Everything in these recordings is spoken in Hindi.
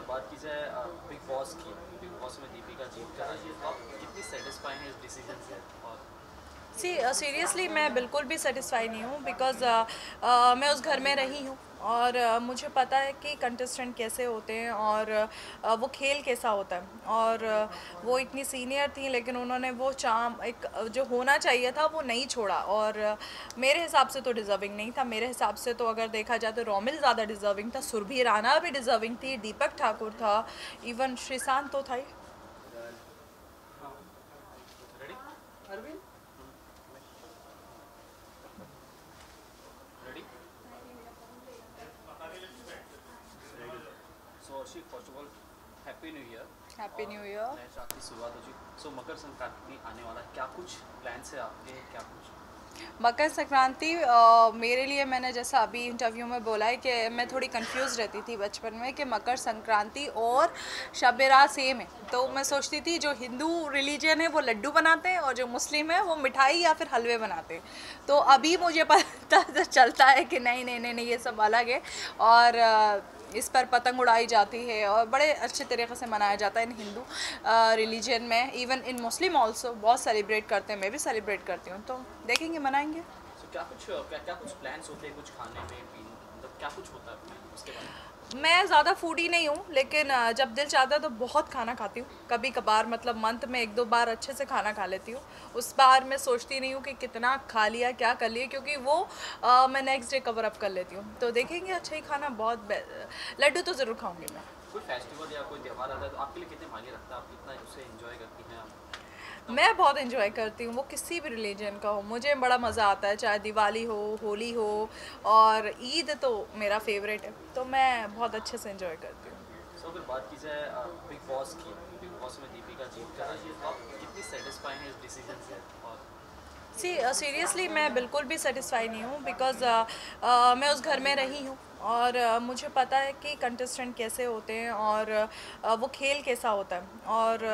बात की जाए बिग बॉस की, बिग बॉस में दीपिका जीत कर आई है, तो आप कितनी सेटिस्फाई हैं इस डिसीजन से? और सीरियसली मैं बिल्कुल भी सेटिस्फाई नहीं हूँ बिकॉज़ मैं उस घर में रही हूँ और मुझे पता है कि कंटेस्टेंट कैसे होते हैं और वो खेल कैसा होता है और वो इतनी सीनियर थी लेकिन उन्होंने वो चार्म एक जो होना चाहिए था वो नहीं छोड़ा और मेरे हिसाब से तो डिज़र्विंग नहीं था। मेरे हिसाब से तो अगर देखा जाए तो रोमिल ज़्यादा डिज़र्विंग था, सुरभि राणा भी डिज़र्विंग थी, दीपक ठाकुर था, इवन श्रीशांत तो था ही। Ready Arvind, ready ready. So Arshi, first of all happy new year. Happy और न्यू ईयर। नए साल की शुरुआत हो चुकी, सो मकर संक्रांति आने वाला है, क्या कुछ प्लान्स है आपके, क्या कुछ? मकर संक्रांति मेरे लिए, मैंने जैसा अभी इंटरव्यू में बोला है कि मैं थोड़ी कंफ्यूज रहती थी बचपन में कि मकर संक्रांति और शब बारात सेम है। तो मैं सोचती थी जो हिंदू रिलीजन है वो लड्डू बनाते हैं और जो मुस्लिम है वो मिठाई या फिर हलवे बनाते हैं। तो अभी मुझे पता चलता है कि नहीं नहीं नहीं नहीं, ये सब अलग है और इस पर पतंग उड़ाई जाती है और बड़े अच्छे तरीके से मनाया जाता है इन हिंदू रिलीजन में। इवन इन मुस्लिम ऑल्सो बहुत सेलिब्रेट करते हैं, मैं भी सेलिब्रेट करती हूँ, तो देखेंगे मनाएंगे। सो क्या कुछ प्लान्स होते हैं, कुछ खाने में पीने, मतलब क्या कुछ होता है प्लान उसके बारे में? मैं ज़्यादा फूडी नहीं हूँ लेकिन जब दिल चाहता है तो बहुत खाना खाती हूँ। कभी कभार मतलब मंथ में एक दो बार अच्छे से खाना खा लेती हूँ। उस बार मैं सोचती नहीं हूँ कि कितना खा लिया क्या कर लिया, क्योंकि वो मैं नेक्स्ट डे कवर अप कर लेती हूँ। तो देखेंगे, अच्छा ही खाना, बहुत लड्डू तो ज़रूर खाऊंगी मैं। कोई फेस्टिवल या कोई त्यौहार आता है तो आपके लिए कितने मायने रखता है, आप कितना उसे एंजॉय करती हैं आप? तो मैं बहुत इन्जॉय करती हूँ, वो किसी भी रिलीजन का हो, मुझे बड़ा मज़ा आता है, चाहे दिवाली हो, होली हो, और ईद तो मेरा फेवरेट है, तो मैं बहुत अच्छे से इन्जॉय करती हूँ। सो अगर बात की जाए बिग बॉस की, बिग बॉस में दीपिका जीत कर आई है, तो आप कितनी सेटिस्फाई हैं इस डिसीजन से? और सीरियसली मैं बिल्कुल भी सेटिस्फाई नहीं हूँ बिकॉज़ मैं उस घर में रही हूँ और मुझे पता है कि कंटेस्टेंट कैसे होते हैं और वो खेल कैसा होता है और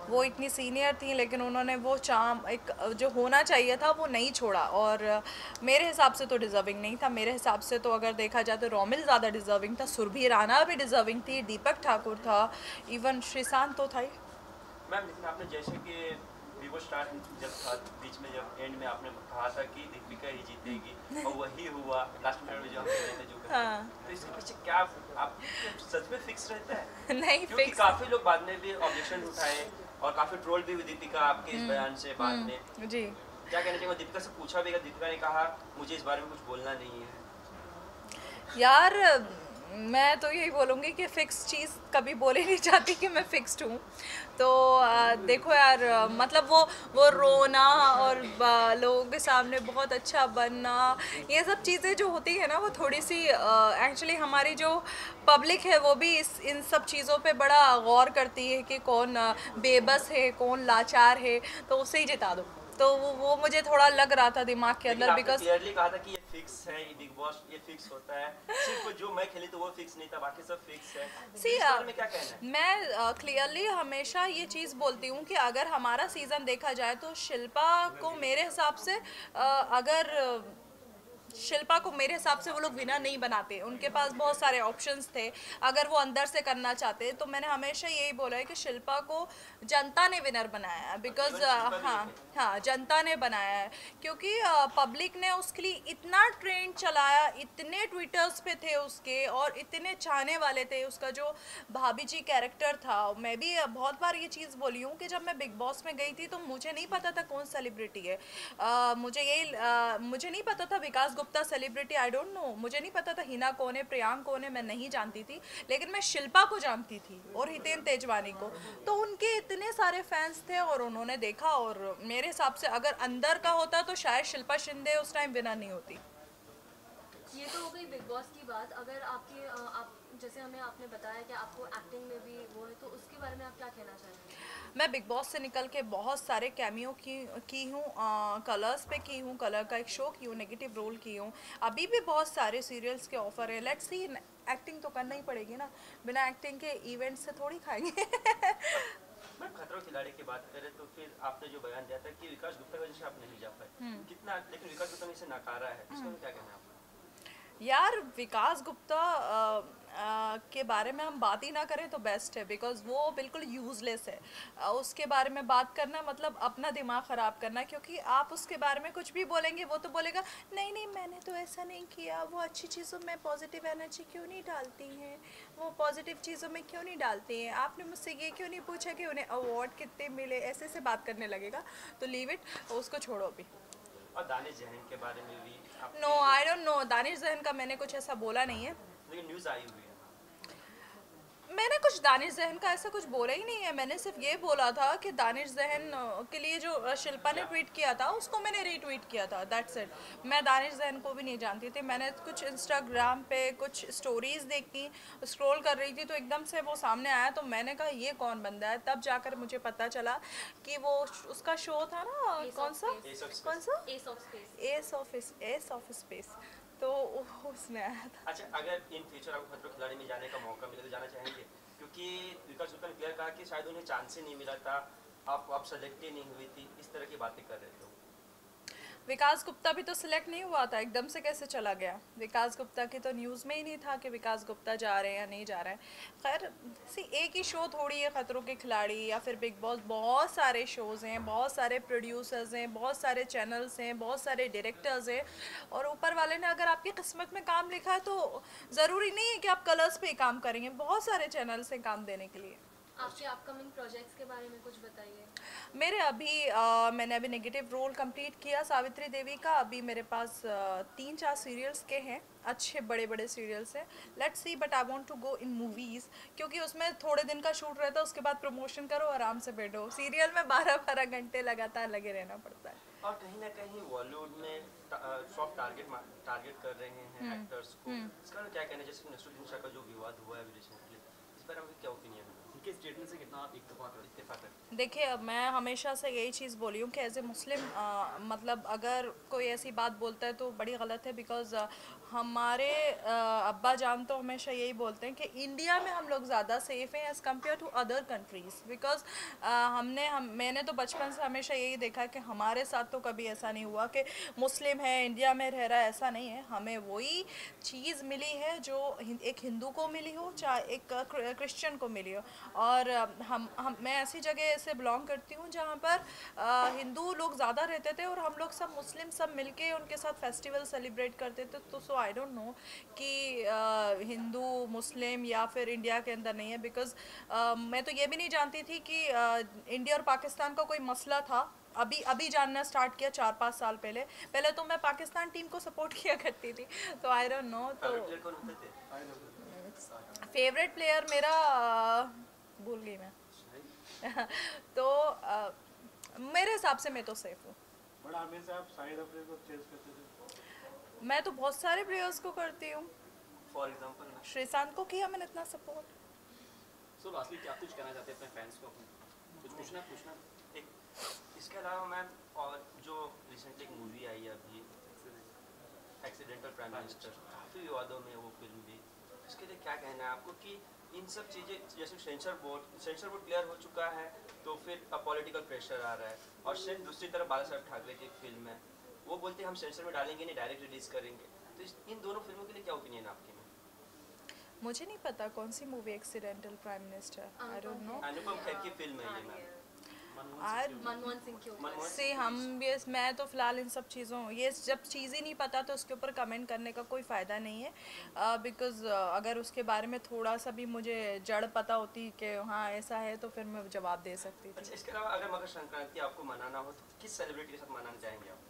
वो इतनी सीनियर थी लेकिन उन्होंने वो चार्म एक जो होना चाहिए था वो नहीं छोड़ा और मेरे हिसाब से तो डिज़र्विंग नहीं था। मेरे हिसाब से तो अगर देखा जाए तो रोमिल ज़्यादा डिज़र्विंग था, सुरभि राणा भी डिज़र्विंग थी, दीपक ठाकुर था, इवन श्रीशांत तो था ही। मैम, लेकिन आपने जैसे कि वीवो स्टार जब था, बीच में जब एंड में आपने कहा था कि दीपिका ही जीतेगी और वही हुआ लास्ट मिनट में जो हम कह रहे थे जो करते, हाँ। तो इसके पीछे क्या आप सच में फिक्स रहता है? नहीं, क्योंकि फिक्स। काफी लोग बाद में भी ऑब्जेक्शन उठाए और काफी ट्रोल भी हुई दीपिका आपके इस बयान से बाद में। जी। क्या कहना चाहिए? दीपिका से पूछा भी, दीपिका ने कहा मुझे इस बारे में कुछ बोलना नहीं है। यार, मैं तो यही बोलूँगी कि फ़िक्स चीज़ कभी बोल ही नहीं चाहती कि मैं फ़िक्स्ड हूँ। तो देखो यार, मतलब वो रोना और लोगों के सामने बहुत अच्छा बनना, ये सब चीज़ें जो होती है ना वो थोड़ी सी एक्चुअली हमारी जो पब्लिक है वो भी इस इन सब चीज़ों पे बड़ा गौर करती है कि कौन बेबस है, कौन लाचार है, तो उसे ही जिता दो। तो वो मुझे थोड़ा लग रहा था दिमाग के लेकिन अंदर आपने बिकॉज क्लियरली कहा था कि ये फिक्स है, ये बिग बॉस ये फिक्स होता है, सिर्फ जो मैं खेली तो वो फिक्स नहीं था, बाकी सब फिक्स है। सी इस बारे में क्या कहना है? मैं क्लियरली हमेशा ये चीज़ बोलती हूँ कि अगर हमारा सीज़न देखा जाए तो शिल्पा को मेरे हिसाब से अगर शिल्पा को मेरे हिसाब से वो लोग विनर नहीं बनाते, उनके पास बहुत सारे ऑप्शंस थे अगर वो अंदर से करना चाहते। तो मैंने हमेशा यही बोला है कि शिल्पा को जनता ने विनर बनाया है बिकॉज इवन शिल्पा भी हाँ एक है। हाँ, जनता ने बनाया है, क्योंकि पब्लिक ने उसके लिए इतना ट्रेंड चलाया, इतने ट्विटर्स पे थे उसके और इतने चाहने वाले थे। उसका जो भाभी जी कैरेक्टर था, मैं भी बहुत बार ये चीज़ बोली हूँ कि जब मैं बिग बॉस में गई थी तो मुझे नहीं पता था कौन सेलिब्रिटी है। मुझे नहीं पता था Vikas Gupta celebrity, I don't know, मुझे नहीं पता था हिना कौन है, प्रियांक कौन है, मैं नहीं जानती थी। लेकिन मैं शिल्पा को जानती थी और हितेन तेजवानी को, तो उनके इतने सारे फैंस थे और उन्होंने देखा। और मेरे हिसाब से अगर अंदर का होता तो शायद शिल्पा शिंदे उस टाइम विनर नहीं होती। ये तो हो गई बिग बॉस की बात। अगर आपके आप जैसे हमें आपने बताया कि आपको एक्टिंग में भी वो है, तो उसके बारे में आप क्या कहना चाहेंगे? मैं बिग बॉस से निकल के बहुत सारे कैमियो की हूँ, कलर्स पे की हूँ, कलर का एक शो की हूँ, नेगेटिव रोल की हूँ, अभी भी बहुत सारे सीरियल्स के ऑफर है। लेट्स सी, एक्टिंग तो करना ही पड़ेगी ना, बिना एक्टिंग के इवेंट से थोड़ी खाएंगे। मैं खतरों खिलाड़ी की बात करें तो फिर आपने जो बयान दिया था कि विकास गुप्ता की वजह से आप नहीं जा पाए, कितना, लेकिन विकास गुप्ता ने इसे नकारा है, इसमें क्या कहना है आपका? यार विकास गुप्ता के बारे में हम बात ही ना करें तो बेस्ट है, बिकॉज वो बिल्कुल यूज़लेस है। उसके बारे में बात करना मतलब अपना दिमाग ख़राब करना, क्योंकि आप उसके बारे में कुछ भी बोलेंगे वो तो बोलेगा नहीं नहीं मैंने तो ऐसा नहीं किया, वो अच्छी चीज़ों में पॉजिटिव एनर्जी क्यों नहीं डालती हैं, वो पॉजिटिव चीज़ों में क्यों नहीं डालती हैं, आपने मुझसे ये क्यों नहीं पूछा कि उन्हें अवार्ड कितने मिले, ऐसे से बात करने लगेगा। तो लीव इट, उसको छोड़ो अभी। और दानिश जहन के बारे में भी no I don't know, Danish Jahan का मैंने कुछ ऐसा बोला नहीं है, लेकिन न्यूज़ आई हुई है। मैंने कुछ दानिश जहन का ऐसा कुछ बोला ही नहीं है। मैंने सिर्फ ये बोला था कि दानिश जहन के लिए जो शिल्पा ने ट्वीट किया था उसको मैंने रीट्वीट किया था, दैट्स इट। मैं दानिश जहन को भी नहीं जानती थी, मैंने कुछ इंस्टाग्राम पे कुछ स्टोरीज़ देखी, स्क्रॉल कर रही थी तो एकदम से वो सामने आया, तो मैंने कहा ये कौन बंदा है, तब जाकर मुझे पता चला कि वो उसका शो था ना, कौन सा एस ऑफ स्पेस, तो उसमें आया था। अच्छा, अगर इन फ्यूचर आपको खतरों के खिलाड़ी में जाने का मौका मिले तो जाना चाहेंगे? क्योंकि विकास गुप्ता ने क्लियर कहा कि शायद उन्हें चांस ही नहीं मिला था, आप सेलेक्ट ही नहीं हुई थी, इस तरह की बातें कर रहे थे। विकास गुप्ता भी तो सिलेक्ट नहीं हुआ था, एकदम से कैसे चला गया? विकास गुप्ता की तो न्यूज़ में ही नहीं था कि विकास गुप्ता जा रहे हैं या नहीं जा रहे हैं। खैर सी, एक ही शो थोड़ी है खतरों के खिलाड़ी या फिर बिग बॉस, बहुत सारे शोज़ हैं, बहुत सारे प्रोड्यूसर्स हैं, बहुत सारे चैनल्स हैं, बहुत सारे डायरेक्टर्स हैं, और ऊपर वाले ने अगर आपकी किस्मत में काम लिखा है तो ज़रूरी नहीं है कि आप कलर्स पे ही काम करेंगे, बहुत सारे चैनल्स हैं काम देने के लिए। आपके अपकमिंग प्रोजेक्ट्स के बारे में कुछ बताइए। मेरे अभी मैंने अभी नेगेटिव रोल कंप्लीट किया सावित्री देवी का, अभी मेरे पास 3-4 सीरियल्स के हैं, अच्छे बड़े बड़े सीरियल्स हैं, let's see, but I want to go in movies, क्योंकि उसमें थोड़े दिन का शूट रहता है, उसके बाद प्रमोशन करो, आराम से बैठो। सीरियल में 12-12 घंटे लगातार लगे रहना पड़ता है। और कहीं ना कहीं बॉलीवुड में सॉफ्ट टारगेट कर रहे हैं एक्टर्स को, इसका क्या कहना है? जैसे नसरुद्दीन शाह का जो विवाद हुआ है रिसेंटली, इस पर आपका क्या ओपिनियन है? उनके स्टेटमेंट से कितना आप इत्तेफाक करते? देखिए, अब मैं हमेशा से यही चीज़ बोली हूँ कि एज ए मुस्लिम मतलब अगर कोई ऐसी बात बोलता है तो बड़ी गलत है, बिकॉज़ हमारे अब्बा जान तो हमेशा यही बोलते हैं कि इंडिया में हम लोग ज़्यादा सेफ़ हैं as compare to other countries, because मैंने तो बचपन से हमेशा यही देखा कि हमारे साथ तो कभी ऐसा नहीं हुआ कि मुस्लिम है इंडिया में रह रहा है, ऐसा नहीं है। हमें वही चीज़ मिली है जो एक हिंदू को मिली हो, चाहे एक क्रिश्चियन को मिली हो, और हम मैं ऐसी जगह से बिलोंग करती हूँ जहाँ पर हिंदू लोग ज़्यादा रहते थे और हम लोग सब मुस्लिम सब मिलके उनके साथ फेस्टिवल सेलिब्रेट करते थे। तो सो आई डोंट नो कि हिंदू मुस्लिम या फिर इंडिया के अंदर नहीं है, बिकॉज़ मैं तो ये भी नहीं जानती थी कि इंडिया और पाकिस्तान का कोई मसला था। अभी जानना स्टार्ट किया 4-5 साल पहले तो मैं पाकिस्तान टीम को सपोर्ट किया करती थी, तो आई डोंट नो। तो फेवरेट प्लेयर मेरा भूल गई मैं तो मेरे हिसाब से मैं तो सेफ हूँ। बट आमिर साहब साइड अफरे को चेस करते थे। मैं तो बहुत सारे प्लेयर्स को करती हूँ, फॉर एग्जांपल श्रीशांत को किया मैंने इतना सपोर्ट। सो लास्टली क्या कुछ कहना चाहते हैं अपने फैंस को? कुछ पूछना एक इसके अलावा मैम, और जो रिसेंटली एक मूवी आई है अभी एक्सीडेंटल प्राइम मिनिस्टर, काफ़ी विवादों में वो फिल्म भी, इसके लिए क्या कहना है आपको कि इन सब चीज़ें, जैसे सेंसर बोर्ड क्लियर हो चुका है तो फिर पॉलिटिकल प्रेशर आ रहा है, और सेम दूसरी तरफ बाला साहब ठाकरे की फिल्म है, वो बोलते हैं हम सेंसर में डालेंगे नहीं, डायरेक्ट रिलीज करेंगे, तो इन दोनों फिल्मों के लिए क्या ओपिनियन आपके में? मुझे नहीं पता कौन सी movie accidental prime minister, I don't know. Anupam Kher की फिल्म है ये मैम, मनमोहन सिंह के ऊपर से मैं तो फिलहाल इन सब चीज़ों, ये जब चीज़ ही नहीं पता तो उसके ऊपर कमेंट करने का कोई फ़ायदा नहीं है, बिकॉज़ अगर उसके बारे में थोड़ा सा भी मुझे जड़ पता होती कि हाँ ऐसा है तो फिर मैं जवाब दे सकती थी। अच्छा, इसके अलावा अगर मकर संक्रांति आपको मनाना हो तो किस सेलिब्रिटी के साथ मनाना चाहेंगे आप?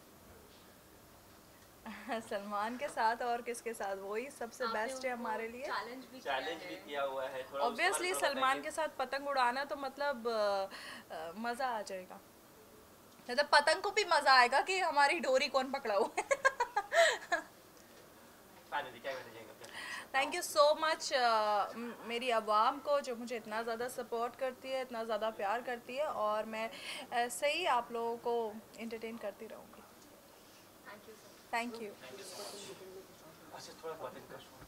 सलमान के साथ, और किसके साथ, वही सबसे बेस्ट है हमारे लिए। चैलेंज भी किया हुआ है थोड़ा, ऑब्वियसली सलमान के साथ पतंग उड़ाना तो मतलब मज़ा आ जाएगा, मतलब पतंग को भी मज़ा आएगा कि हमारी डोरी कौन पकड़ा हुआ है। थैंक यू सो मच मेरी आवाम को जो मुझे इतना ज़्यादा सपोर्ट करती है, इतना ज़्यादा प्यार करती है, और मैं ऐसे ही आप लोगों को एंटरटेन करती रहूँगी। Thank you. अच्छा, थोड़ा बटन का शॉट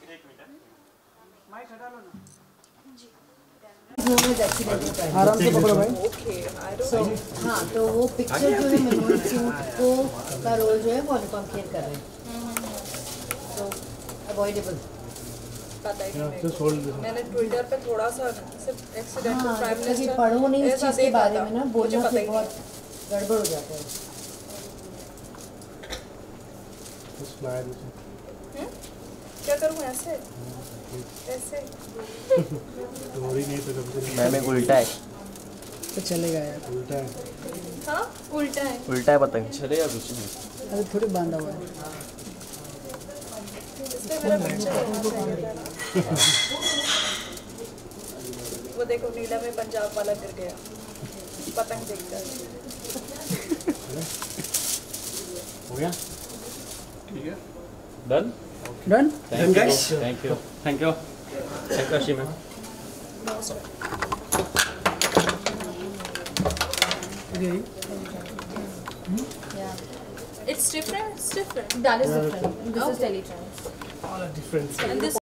एक मिनट माइक हटा लो ना। आराम से पकड़ो भाई। हाँ, तो वो पिक्चर जो है मनमोहन सिंह को का रोल जो है वो अनुपम खेर कर रहे हैं। अवॉइडेबल। पता ही नहीं मेरे Just को। hold this. मैंने ट्विटर पे थोड़ा सा सिर्फ एक्सीडेंटल प्राइम जब तक ये मिनिस्टर पढ़ो नहीं इस ऐसा चीज़ के देखा बारे था, में ना, मुझे बोलना पता फिर ही बहुत नहीं। गड़बड़ हो जाता है। Just smile. क्या करूँ ऐसे ऐसे? तुम्हारी नहीं तो कभी नहीं। मैम एक उल्टा है, तो चलेगा यार, उल्टा है। हाँ उल्टा है। उल्टा है पतंग। चलेगा कुछ नहीं। अभी थोड़ी बांधा हुआ है। इसलिए मेरा पिक्चर होना चाहिए था ना। वो देखो नीला में पंजाब वाला गिर गया पतंग देखकर। हो गया? Done done. Thank you thank you thank you आशी ma'am. It's different. That is different. This is Teletrans. All are different. And this